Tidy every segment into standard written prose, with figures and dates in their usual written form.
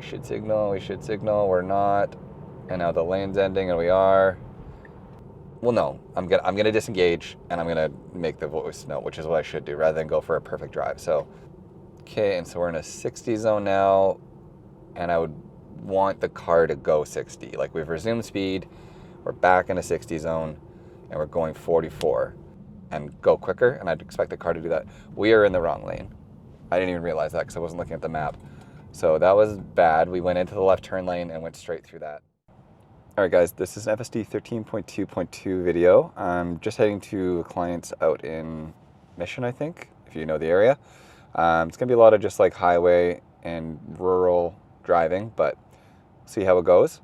should signal, we're not. And now the lane's ending and we are. Well, no, I'm gonna disengage and I'm gonna make the voice note, which is what I should do rather than go for a perfect drive. So, okay, and so we're in a 60 zone now, and I would want the car to go 60. Like, we've resumed speed, we're back in a 60 zone, and we're going 44, and go quicker, and I'd expect the car to do that. We are in the wrong lane. I didn't even realize that because I wasn't looking at the map. So that was bad. We went into the left turn lane and went straight through that. All right, guys, this is an FSD 13.2.2 video. I'm just heading to a client's out in Mission, I think, if you know the area. It's gonna be a lot of just like highway and rural driving, but see how it goes.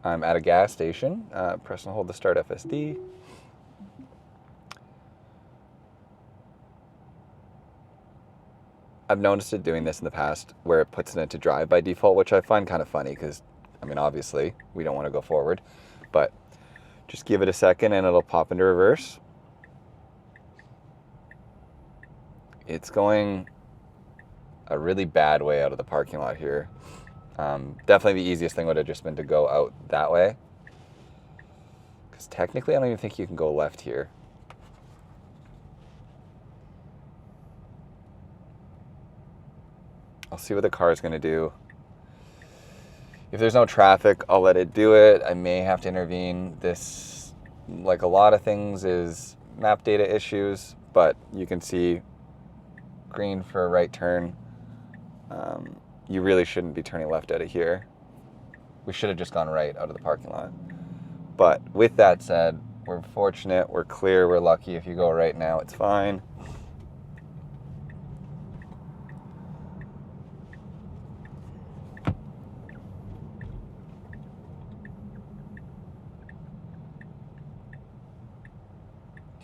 I'm at a gas station. Press and hold to start FSD. I've noticed it doing this in the past where it puts it into drive by default, which I find kind of funny because, I mean, obviously we don't want to go forward, but just give it a second and it'll pop into reverse. It's going a really bad way out of the parking lot here. Definitely the easiest thing would have just been to go out that way, because technically I don't even think you can go left here. I'll see what the car is going to do. If there's no traffic, I'll let it do it. I may have to intervene. This, like a lot of things, is map data issues, but you can see green for a right turn. You really shouldn't be turning left out of here. We should have just gone right out of the parking lot. But with that said, we're fortunate, we're clear, we're lucky. If you go right now, it's fine.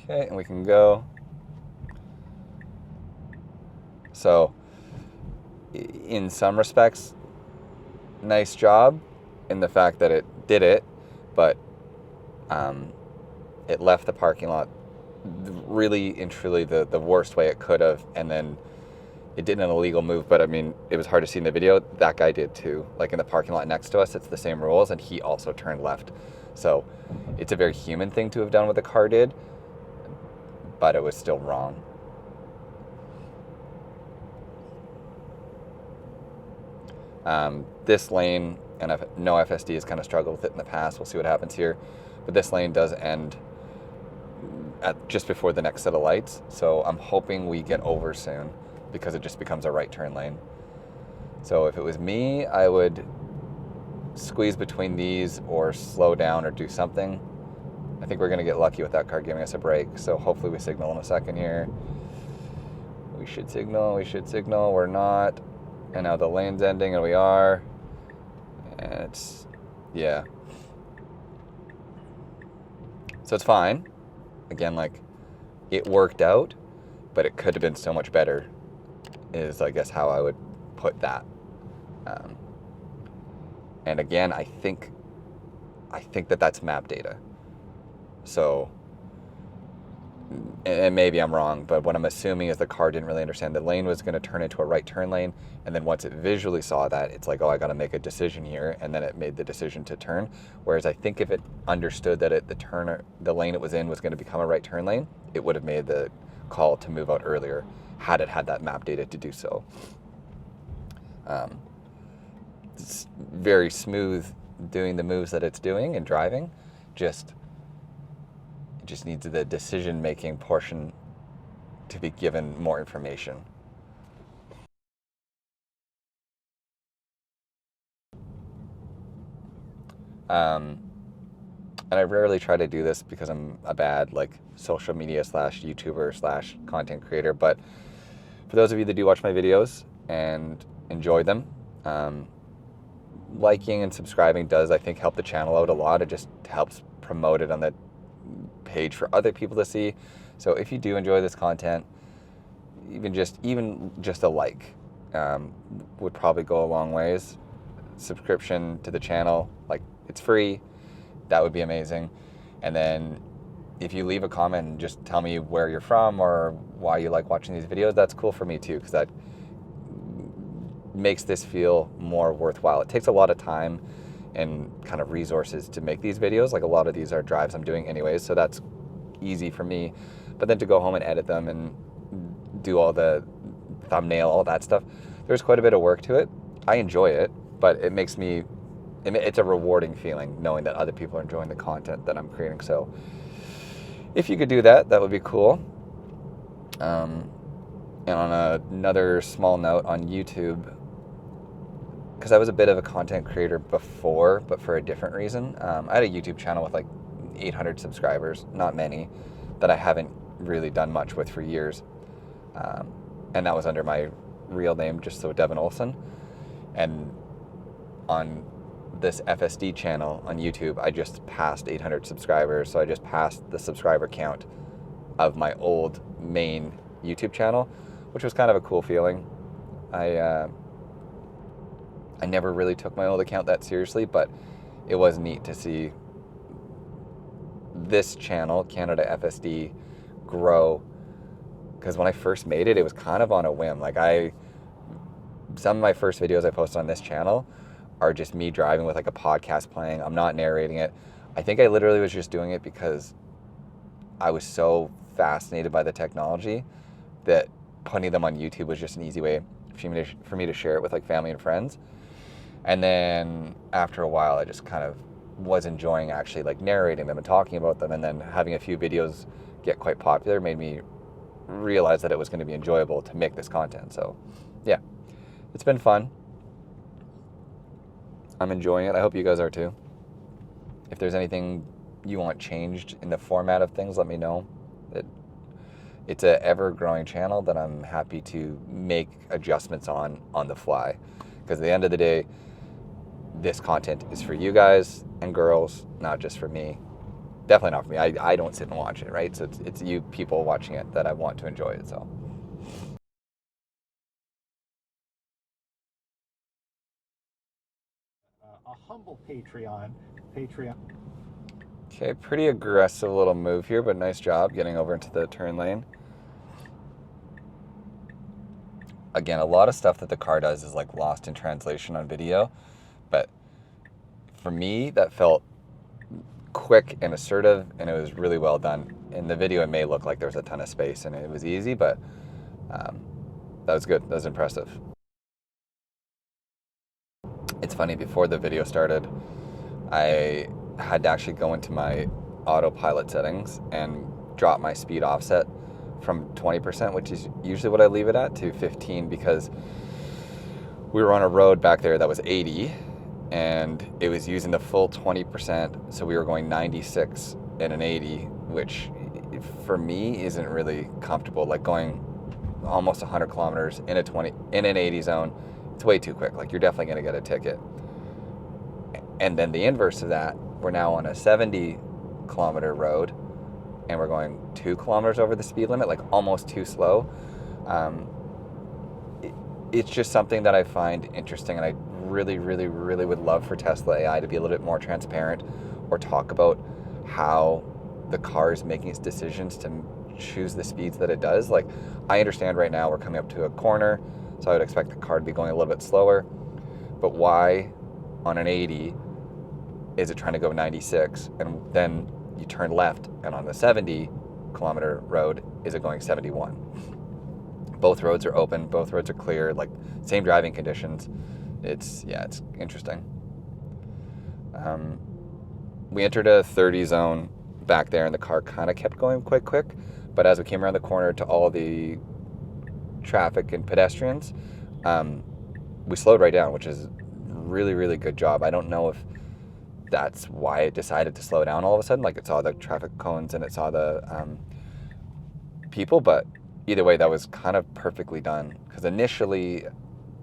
Okay, and we can go. So, in some respects, nice job in the fact that it did it, but it left the parking lot really and truly the worst way it could have, and then it did an illegal move, but I mean, it was hard to see in the video. That guy did too. Like in the parking lot next to us, it's the same rules, and he also turned left. So it's a very human thing to have done what the car did, but it was still wrong. This lane, and I've no FSD has kind of struggled with it in the past. We'll see what happens here. But this lane does end at just before the next set of lights. So I'm hoping we get over soon because it just becomes a right turn lane. So if it was me, I would squeeze between these or slow down or do something. I think we're going to get lucky with that car giving us a break. So hopefully we signal in a second here. We should signal, we're not. And now the lane's ending and we are. And it's, yeah. So it's fine. Again, like, it worked out, but it could have been so much better, is I guess how I would put that. And again, I think that that's map data. So, and maybe I'm wrong, but what I'm assuming is the car didn't really understand the lane was going to turn into a right turn lane, and then once it visually saw that, it's like, oh, I got to make a decision here, and then it made the decision to turn. Whereas I think if it understood that the lane it was in was going to become a right turn lane, it would have made the call to move out earlier had it had that map data to do so. It's very smooth doing the moves that it's doing and driving. It just needs the decision-making portion to be given more information. And I rarely try to do this because I'm a bad social media /YouTuber / content creator, but for those of you that do watch my videos and enjoy them, liking and subscribing does, I think, help the channel out a lot. It just helps promote it on the page for other people to see. So if you do enjoy this content, even just a like would probably go a long ways. Subscription to the channel, it's free, that would be amazing. And then if you leave a comment and just tell me where you're from or why you like watching these videos, that's cool for me too, because that makes this feel more worthwhile. It takes a lot of time and kind of resources to make these videos. Like a lot of these are drives I'm doing anyways, so that's easy for me. But then to go home and edit them and do all the thumbnail, all that stuff, there's quite a bit of work to it. I enjoy it, but it makes me, it's a rewarding feeling knowing that other people are enjoying the content that I'm creating. So if you could do that, that would be cool. And on another small note, on YouTube, because I was a bit of a content creator before, but for a different reason. I had a YouTube channel with like 800 subscribers, not many, that I haven't really done much with for years. And that was under my real name, just so Devin Olson. And on this FSD channel on YouTube, I just passed 800 subscribers. So I just passed the subscriber count of my old main YouTube channel, which was kind of a cool feeling. I never really took my old account that seriously, but it was neat to see this channel, Canada FSD, grow. Because when I first made it, it was kind of on a whim. Like some of my first videos I posted on this channel are just me driving with like a podcast playing. I'm not narrating it. I think I literally was just doing it because I was so fascinated by the technology that putting them on YouTube was just an easy way for me to share it with like family and friends. And then after a while, I just kind of was enjoying actually like narrating them and talking about them, and then having a few videos get quite popular made me realize that it was going to be enjoyable to make this content. So yeah, it's been fun. I'm enjoying it. I hope you guys are too. If there's anything you want changed in the format of things, let me know. It's an ever-growing channel that I'm happy to make adjustments on the fly. Because at the end of the day, this content is for you guys and girls, not just for me. Definitely not for me. I don't sit and watch it, right? So it's you people watching it that I want to enjoy it. So a humble Patreon. okay, pretty aggressive little move here, but nice job getting over into the turn lane. Again, a lot of stuff that the car does is like lost in translation on video, but for me, that felt quick and assertive, and it was really well done. In the video, it may look like there was a ton of space and it was easy, but that was good. That was impressive. It's funny, before the video started, I had to actually go into my autopilot settings and drop my speed offset from 20%, which is usually what I leave it at, to 15, because we were on a road back there that was 80 and it was using the full 20%. So we were going 96 in an 80, which for me isn't really comfortable. Like going almost 100 kilometers in an 80 zone, it's way too quick. Like you're definitely going to get a ticket. And then the inverse of that, we're now on a 70 kilometer road and we're going 2 kilometers over the speed limit, like almost too slow. It's just something that I find interesting, and I really, really, really would love for Tesla AI to be a little bit more transparent or talk about how the car is making its decisions to choose the speeds that it does. Like, I understand right now we're coming up to a corner, so I would expect the car to be going a little bit slower, but why on an 80 is it trying to go 96, and then you turn left, and on the 70 kilometer road, is it going 71? Both roads are open, both roads are clear, like same driving conditions. It's interesting. We entered a 30 zone back there, and the car kind of kept going quite quick, but as we came around the corner to all the traffic and pedestrians, we slowed right down, which is really, really good job. I don't know if that's why it decided to slow down all of a sudden, like it saw the traffic cones and it saw the people, but either way, that was kind of perfectly done. Because initially,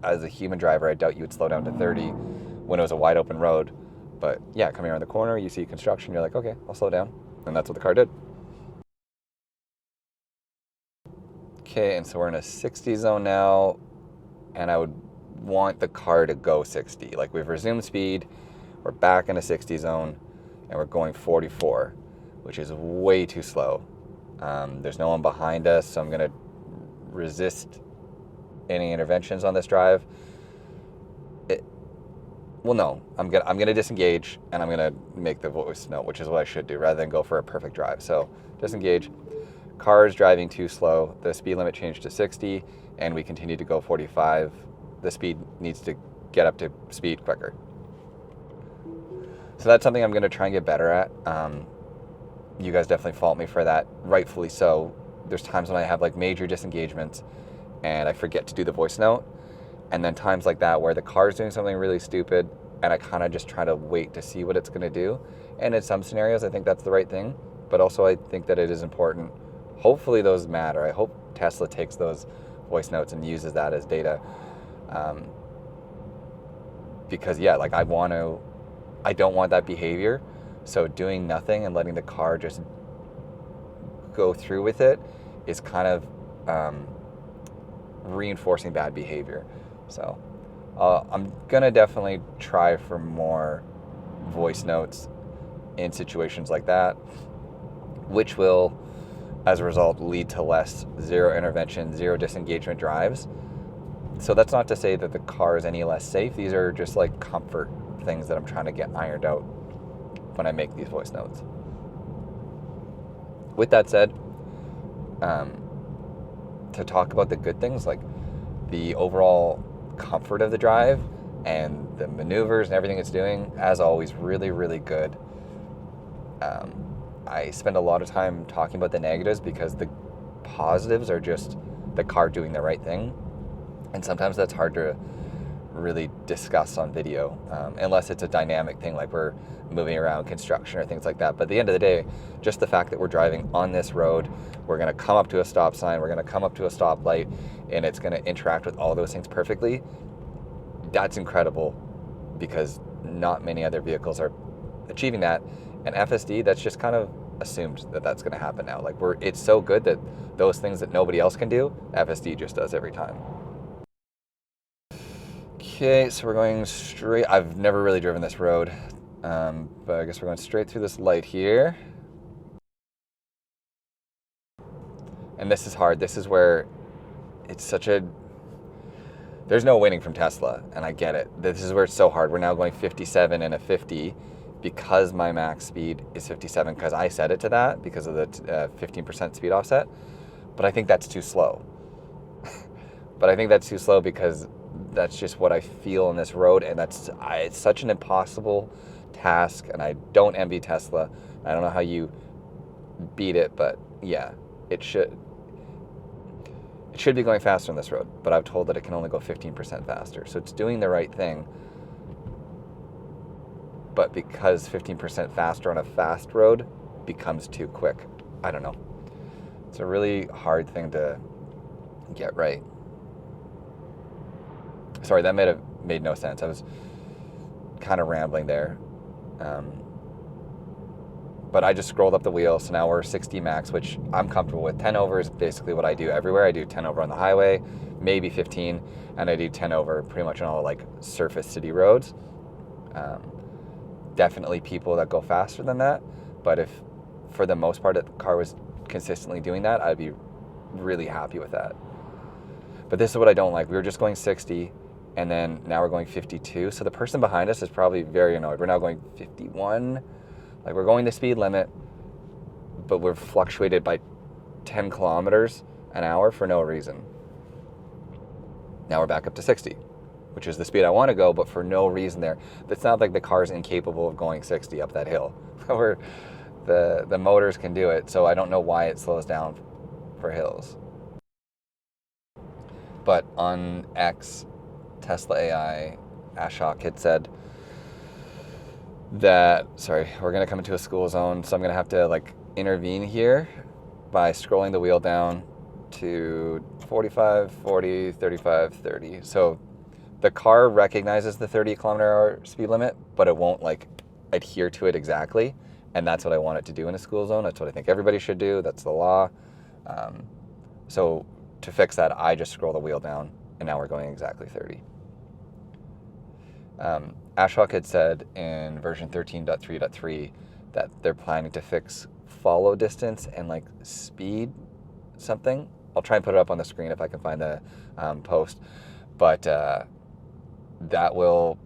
as a human driver, I doubt you would slow down to 30 when it was a wide open road. But yeah, coming around the corner, you see construction, you're like, okay, I'll slow down. And that's what the car did. Okay, and so we're in a 60 zone now, and I would want the car to go 60. Like, we've resumed speed, we're back in a 60 zone, and we're going 44, which is way too slow. There's no one behind us, so I'm gonna resist any interventions on this drive. Well, no, I'm gonna disengage and I'm gonna make the voice note, which is what I should do rather than go for a perfect drive. So disengage. Car is driving too slow. The speed limit changed to 60, and we continue to go 45. The speed needs to get up to speed quicker. So that's something I'm gonna try and get better at. You guys definitely fault me for that, rightfully so. There's times when I have like major disengagements and I forget to do the voice note. And then times like that where the car's doing something really stupid and I kind of just try to wait to see what it's going to do. And in some scenarios, I think that's the right thing. But also I think that it is important. Hopefully those matter. I hope Tesla takes those voice notes and uses that as data. Because yeah, like I don't want that behavior. So doing nothing and letting the car just go through with it is kind of reinforcing bad behavior. So I'm gonna definitely try for more voice notes in situations like that, which will, as a result, lead to less zero intervention, zero disengagement drives. So that's not to say that the car is any less safe. These are just like comfort things that I'm trying to get ironed out when I make these voice notes. With that said, to talk about the good things, like the overall comfort of the drive and the maneuvers and everything it's doing, as always, really, really good. I spend a lot of time talking about the negatives because the positives are just the car doing the right thing. And sometimes that's hard to really discuss on video, unless it's a dynamic thing like we're moving around construction or things like that. But at the end of the day, just the fact that we're driving on this road, we're going to come up to a stop sign, we're going to come up to a stoplight, and it's going to interact with all those things perfectly. That's incredible because not many other vehicles are achieving that. And FSD, that's just kind of assumed that that's going to happen now. Like it's so good that those things that nobody else can do, FSD just does every time. Okay, so we're going straight. I've never really driven this road, but I guess we're going straight through this light here. And this is hard. This is where it's such a... There's no winning from Tesla, and I get it. This is where it's so hard. We're now going 57 and a 50 because my max speed is 57 because I set it to that because of the 15% speed offset. But I think that's too slow. But I think that's too slow because that's just what I feel on this road, and it's such an impossible task, and I don't envy Tesla. I don't know how you beat it, but yeah, it should be going faster on this road, but I've told that it can only go 15% faster, so it's doing the right thing. But because 15% faster on a fast road becomes too quick, I don't know. It's a really hard thing to get right. Sorry, that made no sense. I was kind of rambling there. But I just scrolled up the wheel, so now we're 60 max, which I'm comfortable with. 10 over is basically what I do everywhere. I do 10 over on the highway, maybe 15, and I do 10 over pretty much on all like surface city roads. Definitely people that go faster than that, but if for the most part the car was consistently doing that, I'd be really happy with that. But this is what I don't like. We were just going 60, and then now we're going 52. So the person behind us is probably very annoyed. We're now going 51. Like we're going the speed limit, but we're fluctuated by 10 kilometers an hour for no reason. Now we're back up to 60, which is the speed I want to go, but for no reason there. It's not like the car's incapable of going 60 up that hill. The motors can do it, so I don't know why it slows down for hills. But on X, Tesla AI, Ashok had said that, sorry, we're going to come into a school zone, so I'm going to have to like intervene here by scrolling the wheel down to 45, 40, 35, 30. So the car recognizes the 30 kilometer hour speed limit, but it won't like adhere to it exactly. And that's what I want it to do in a school zone. That's what I think everybody should do. That's the law. So to fix that, I just scroll the wheel down, and now we're going exactly 30. Ashok had said in version 13.3.3 that they're planning to fix follow distance and like speed something. I'll try and put it up on the screen if I can find the post. But that will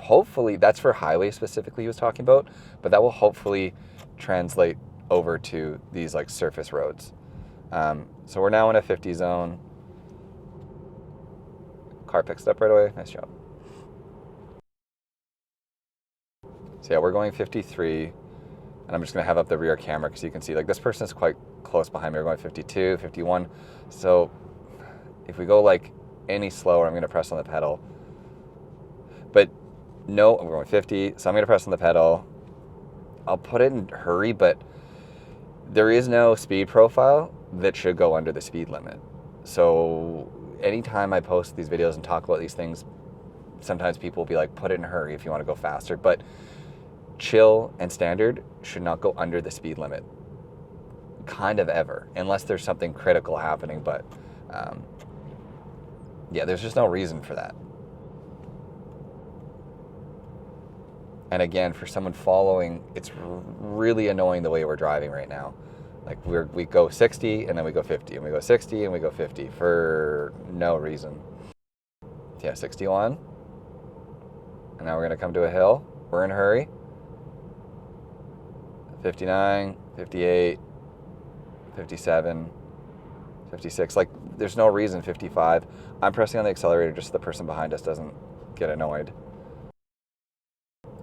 hopefully, that's for highway specifically he was talking about, but that will hopefully translate over to these like surface roads. So we're now in a 50 zone. Car picks it up right away. Nice job. So yeah, we're going 53, and I'm just gonna have up the rear camera because you can see like this person is quite close behind me. We're going 52, 51. So if we go like any slower, I'm gonna press on the pedal. But no, we're going 50, so I'm gonna press on the pedal. I'll put it in hurry, but there is no speed profile that should go under the speed limit. So anytime I post these videos and talk about these things, sometimes people will be like, put it in hurry if you want to go faster, but chill and standard should not go under the speed limit, kind of ever, unless there's something critical happening. But yeah, there's just no reason for that. And again, for someone following, it's really annoying the way we're driving right now. Like we go 60 and then we go 50 and we go 60 and we go 50 for no reason. Yeah, 61. And now we're gonna come to a hill. We're in a hurry. 59, 58, 57, 56. Like there's no reason. 55. I'm pressing on the accelerator just so the person behind us doesn't get annoyed.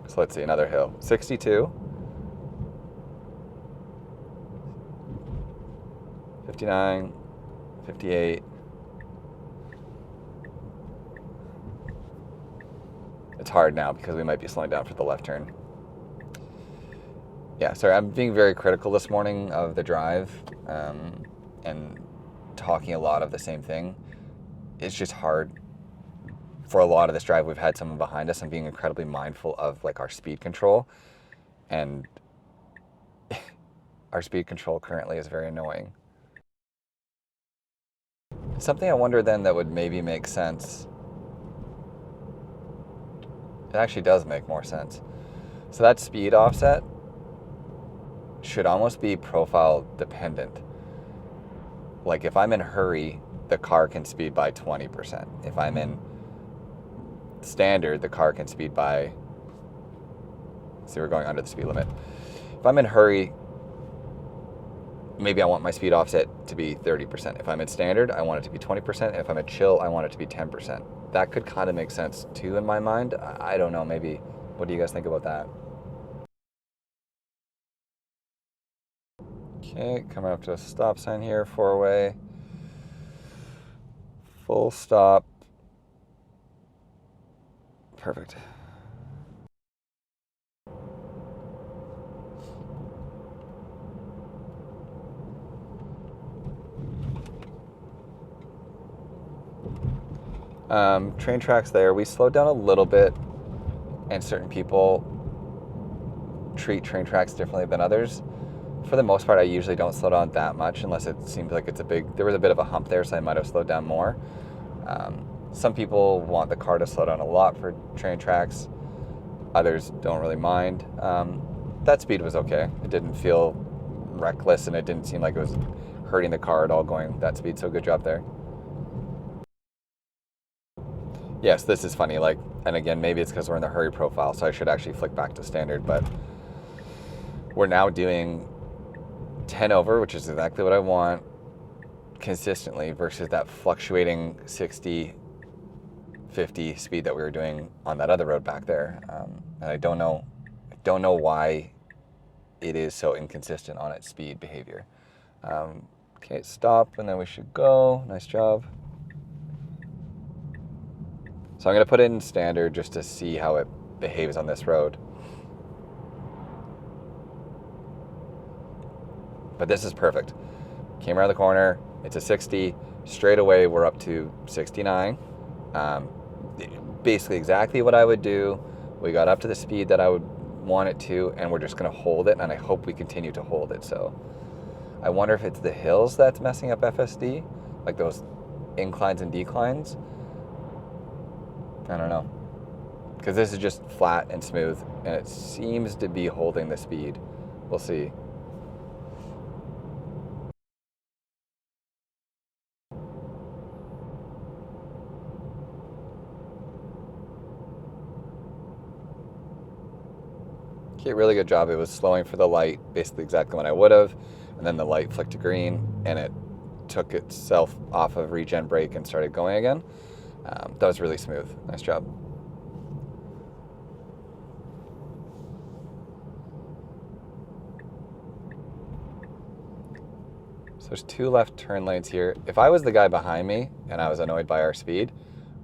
So let's see, another hill. 62. 59, 58. It's hard now because we might be slowing down for the left turn. Yeah, sorry, I'm being very critical this morning of the drive and talking a lot of the same thing. It's just hard. For a lot of this drive, we've had someone behind us and being incredibly mindful of like our speed control. And our speed control currently is very annoying. Something I wonder then that would maybe make sense. It actually does make more sense. So that speed offset should almost be profile dependent. Like if I'm in a hurry, the car can speed by 20%. If I'm in standard, the car can speed by, see, we're going under the speed limit. If I'm in a hurry, maybe I want my speed offset to be 30%. If I'm in standard, I want it to be 20%. If I'm in chill, I want it to be 10%. That could kind of make sense too in my mind. I don't know, maybe. What do you guys think about that? Okay, coming up to a stop sign here, 4-way. Full stop. Perfect. Train tracks there. We slowed down a little bit, and certain people treat train tracks differently than others. For the most part, I usually don't slow down that much unless it seems like there was a bit of a hump there, so I might have slowed down more. Some people want the car to slow down a lot for train tracks. Others don't really mind. That speed was okay. It didn't feel reckless, and it didn't seem like it was hurting the car at all going that speed, so good job there. Yes, this is funny, like, and again, maybe it's because we're in the hurry profile, so I should actually flick back to standard, but we're now doing 10 over, which is exactly what I want consistently versus that fluctuating 60, 50 speed that we were doing on that other road back there. And I don't know why it is so inconsistent on its speed behavior. Okay, stop, and then we should go. Nice job. So I'm going to put it in standard just to see how it behaves on this road. But this is perfect. Came around the corner, it's a 60. Straight away, we're up to 69. Basically exactly what I would do. We got up to the speed that I would want it to, and we're just going to hold it, and I hope we continue to hold it. So I wonder if it's the hills that's messing up FSD, like those inclines and declines. I don't know, because this is just flat and smooth, and it seems to be holding the speed. We'll see. Okay, really good job. It was slowing for the light, basically exactly when I would have, and then the light flicked to green, and it took itself off of regen brake and started going again. That was really smooth. Nice job. So there's 2 left turn lanes here. If I was the guy behind me and I was annoyed by our speed,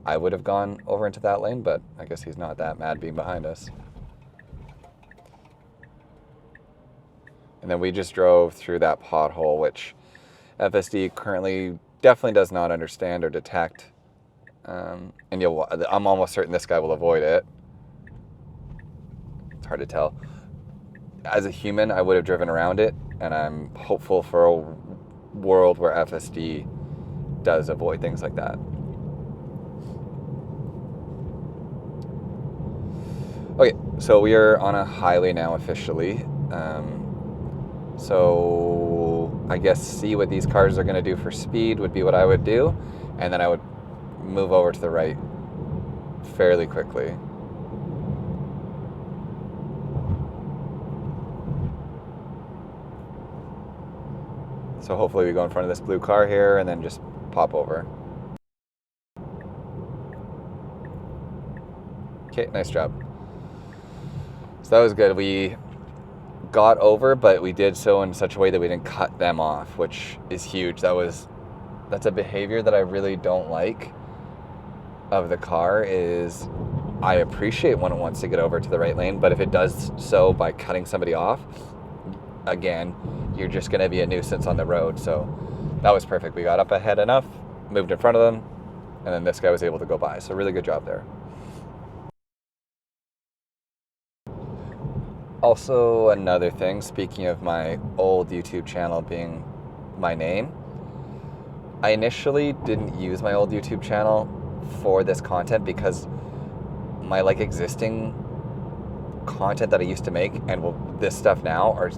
I would have gone over into that lane, but I guess he's not that mad being behind us. And then we just drove through that pothole, which FSD currently definitely does not understand or detect. And I'm almost certain this guy will avoid it. It's hard to tell. As a human, I would have driven around it, and I'm hopeful for a world where FSD does avoid things like that. Okay, so we are on a highway now officially. So I guess see what these cars are going to do for speed would be what I would do, and then I would move over to the right fairly quickly. So hopefully we go in front of this blue car here and then just pop over. Okay, nice job. So that was good. We got over, but we did so in such a way that we didn't cut them off, which is huge. That's a behavior that I really don't like of the car. Is I appreciate when it wants to get over to the right lane, but if it does so by cutting somebody off, again, you're just going to be a nuisance on the road. So that was perfect. We got up ahead enough, moved in front of them, and then this guy was able to go by. So really good job there. Also, another thing, speaking of my old YouTube channel being my name, I initially didn't use my old YouTube channel for this content because my existing content that I used to make and this stuff now are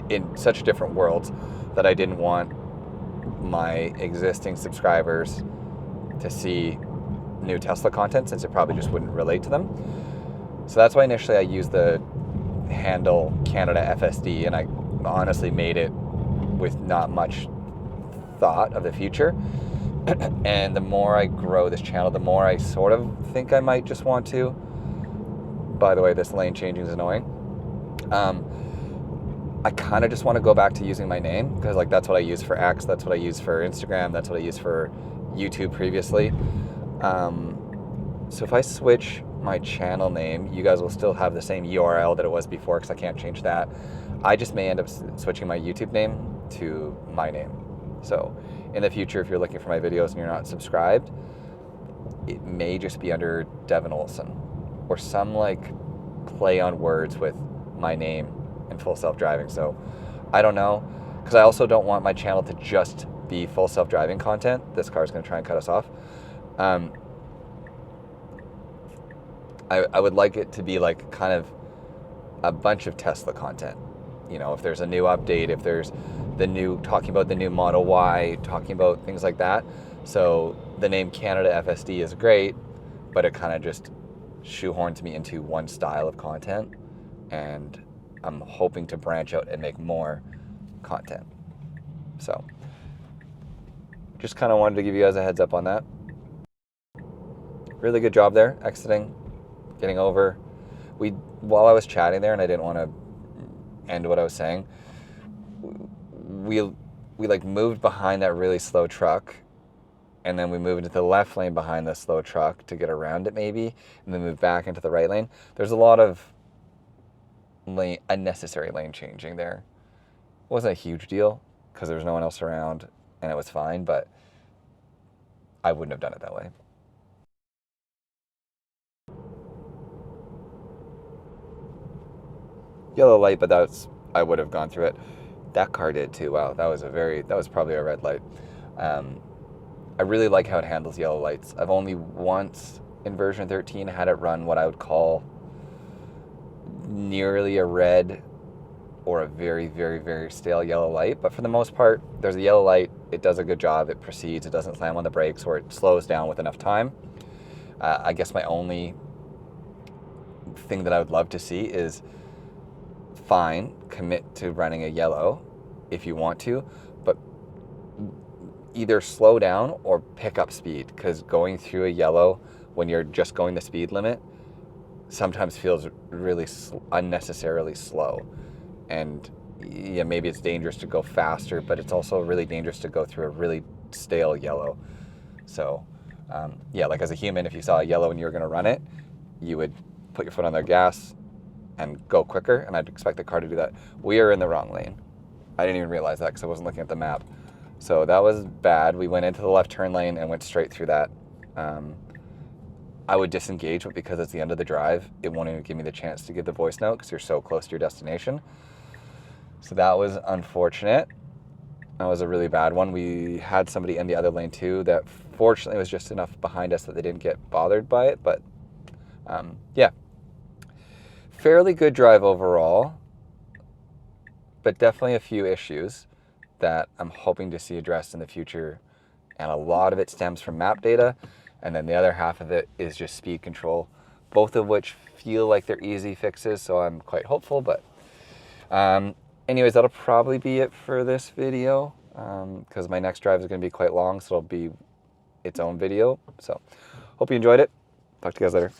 in such different worlds that I didn't want my existing subscribers to see new Tesla content, since it probably just wouldn't relate to them. So that's why initially I used the handle Canada FSD, and I honestly made it with not much thought of the future. And the more I grow this channel, the more I sort of think I might just want to. By the way, this lane changing is annoying. I kind of just want to go back to using my name, because that's what I use for X, that's what I use for Instagram, that's what I used for YouTube previously. So if I switch my channel name, you guys will still have the same URL that it was before, because I can't change that. I just may end up switching my YouTube name to my name. So in the future, if you're looking for my videos and you're not subscribed, it may just be under Devin Olson, or some play on words with my name and Full Self-Driving. So I don't know, because I also don't want my channel to just be full self-driving content. This car is going to try and cut us off. I would like it to be kind of a bunch of Tesla content. If there's a new update, if there's talking about the new Model Y, talking about things like that. So the name Canada FSD is great, but it kind of just shoehorns me into one style of content, and I'm hoping to branch out and make more content. So just kind of wanted to give you guys a heads up on that. Really good job there, exiting, getting over. While I was chatting there, and I didn't want to end what I was saying, we moved behind that really slow truck, and then we moved into the left lane behind the slow truck to get around it maybe, and then moved back into the right lane. There's a lot of unnecessary lane changing there. It wasn't a huge deal because there was no one else around and it was fine, but I wouldn't have done it that way. Yellow light, but I would have gone through it. That car did too. Wow, that was probably a red light. I really like how it handles yellow lights. I've only once in version 13 had it run what I would call nearly a red or a very, very, very stale yellow light. But for the most part, there's a yellow light. It does a good job. It proceeds. It doesn't slam on the brakes, or it slows down with enough time. I guess my only thing that I would love to see is fine, commit to running a yellow if you want to, but either slow down or pick up speed, because going through a yellow when you're just going the speed limit sometimes feels really unnecessarily slow. And yeah, maybe it's dangerous to go faster, but it's also really dangerous to go through a really stale yellow. So yeah, like as a human, if you saw a yellow and you were going to run it, you would put your foot on the gas and go quicker, and I'd expect the car to do that. We are in the wrong lane. I didn't even realize that because I wasn't looking at the map. So that was bad. We went into the left turn lane and went straight through that. I would disengage, but because it's the end of the drive, it won't even give me the chance to give the voice note because you're so close to your destination. So that was unfortunate. That was a really bad one. We had somebody in the other lane too that fortunately was just enough behind us that they didn't get bothered by it. But yeah, fairly good drive overall, but definitely a few issues that I'm hoping to see addressed in the future. And a lot of it stems from map data. And then the other half of it is just speed control, both of which feel like they're easy fixes. So I'm quite hopeful, but anyways, that'll probably be it for this video because my next drive is going to be quite long. So it'll be its own video. So hope you enjoyed it. Talk to you guys later.